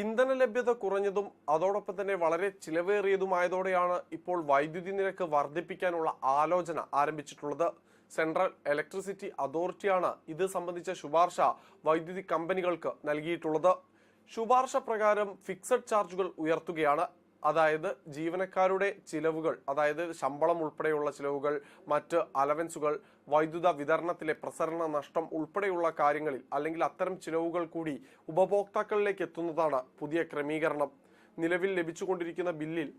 ഇന്ധന ലഭ്യത കുറഞ്ഞതും അതോടൊപ്പം തന്നെ വളരെ ചിലവേറിയതുമായതോടെയാണ് ഇപ്പോൾ വൈദ്യുതി നിരക്ക് വർദ്ധിപ്പിക്കാനുള്ള ആലോചന ആരംഭിച്ചിട്ടുള്ളത്. സെൻട്രൽ ഇലക്ട്രിസിറ്റി അതോറിറ്റിയാണ് ഇത് സംബന്ധിച്ച ശുപാർശ വൈദ്യുതി കമ്പനികൾക്ക് നൽകിയിട്ടുള്ളത്. ശുപാർശ പ്രകാരം ഫിക്സഡ് ചാർജുകൾ ഉയർത്തുകയാണ്. അതായത് ജീവനക്കാരുടെ ചിലവുകൾ, അതായത് ശമ്പളം ഉൾപ്പെടെയുള്ള ചിലവുകൾ, മറ്റ് അലവൻസുകൾ, വൈദ്യുത വിതരണത്തിലെ പ്രസരണ നഷ്ടം ഉൾപ്പെടെയുള്ള കാര്യങ്ങളിൽ അല്ലെങ്കിൽ അത്തരം ചിലവുകൾ കൂടി ഉപഭോക്താക്കളിലേക്ക് എത്തുന്നതാണ് പുതിയ ക്രമീകരണം. നിലവിൽ ലഭിച്ചുകൊണ്ടിരിക്കുന്ന ബില്ലിൽ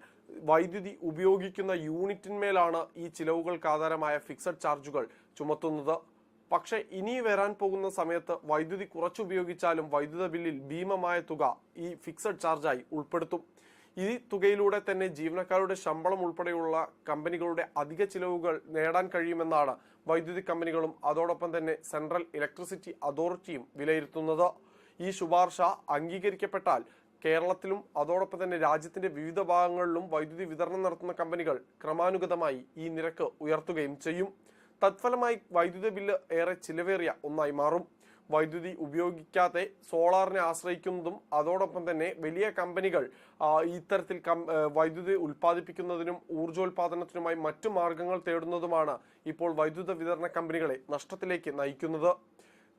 വൈദ്യുതി ഉപയോഗിക്കുന്ന യൂണിറ്റിന്മേലാണ് ഈ ചിലവുകൾക്ക് ആധാരമായ ഫിക്സഡ് ചാർജുകൾ ചുമത്തുന്നത്. പക്ഷേ ഇനി വരാൻ പോകുന്ന സമയത്ത് വൈദ്യുതി കുറച്ചുപയോഗിച്ചാലും വൈദ്യുത ബില്ലിൽ ഭീമമായ തുക ഈ ഫിക്സഡ് ചാർജായി ഉൾപ്പെടുത്തും. ഈ തുകയിലൂടെ തന്നെ ജീവനക്കാരുടെ ശമ്പളം ഉൾപ്പെടെയുള്ള കമ്പനികളുടെ അധിക ചിലവുകൾ നേടാൻ കഴിയുമെന്നാണ് വൈദ്യുതി കമ്പനികളും അതോടൊപ്പം തന്നെ സെൻട്രൽ ഇലക്ട്രിസിറ്റി അതോറിറ്റിയും വിലയിരുത്തുന്നത്. ഈ ശുപാർശ അംഗീകരിക്കപ്പെട്ടാൽ കേരളത്തിലും അതോടൊപ്പം തന്നെ രാജ്യത്തിന്റെ വിവിധ ഭാഗങ്ങളിലും വൈദ്യുതി വിതരണം നടത്തുന്ന കമ്പനികൾ ക്രമാനുഗതമായി ഈ നിരക്ക് ഉയർത്തുകയും ചെയ്യും. തത്ഫലമായി വൈദ്യുതി ബില്ല് ഏറെ ചിലവേറിയ ഒന്നായി മാറും. വൈദ്യുതി ഉപയോഗിക്കാതെ സോളാറിനെ ആശ്രയിക്കുന്നതും അതോടൊപ്പം തന്നെ വലിയ കമ്പനികൾ ഇത്തരത്തിൽ വൈദ്യുതി ഉൽപ്പാദിപ്പിക്കുന്നതിനും ഊർജോൽപാദനത്തിനുമായി മറ്റു മാർഗങ്ങൾ തേടുന്നതുമാണ് ഇപ്പോൾ വൈദ്യുത വിതരണ കമ്പനികളെ നഷ്ടത്തിലേക്ക് നയിക്കുന്നത്.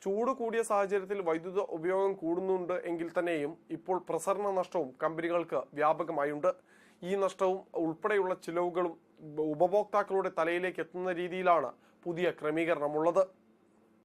ചൂട് കൂടിയ സാഹചര്യത്തിൽ വൈദ്യുത ഉപയോഗം കൂടുന്നുണ്ട് എങ്കിൽ തന്നെയും ഇപ്പോൾ പ്രസരണ നഷ്ടവും കമ്പനികൾക്ക് വ്യാപകമായുണ്ട്. ഈ നഷ്ടവും ഉൾപ്പെടെയുള്ള ചിലവുകളും ഉപഭോക്താക്കളുടെ തലയിലേക്ക് എത്തുന്ന രീതിയിലാണ് പുതിയ ക്രമീകരണമുള്ളത്.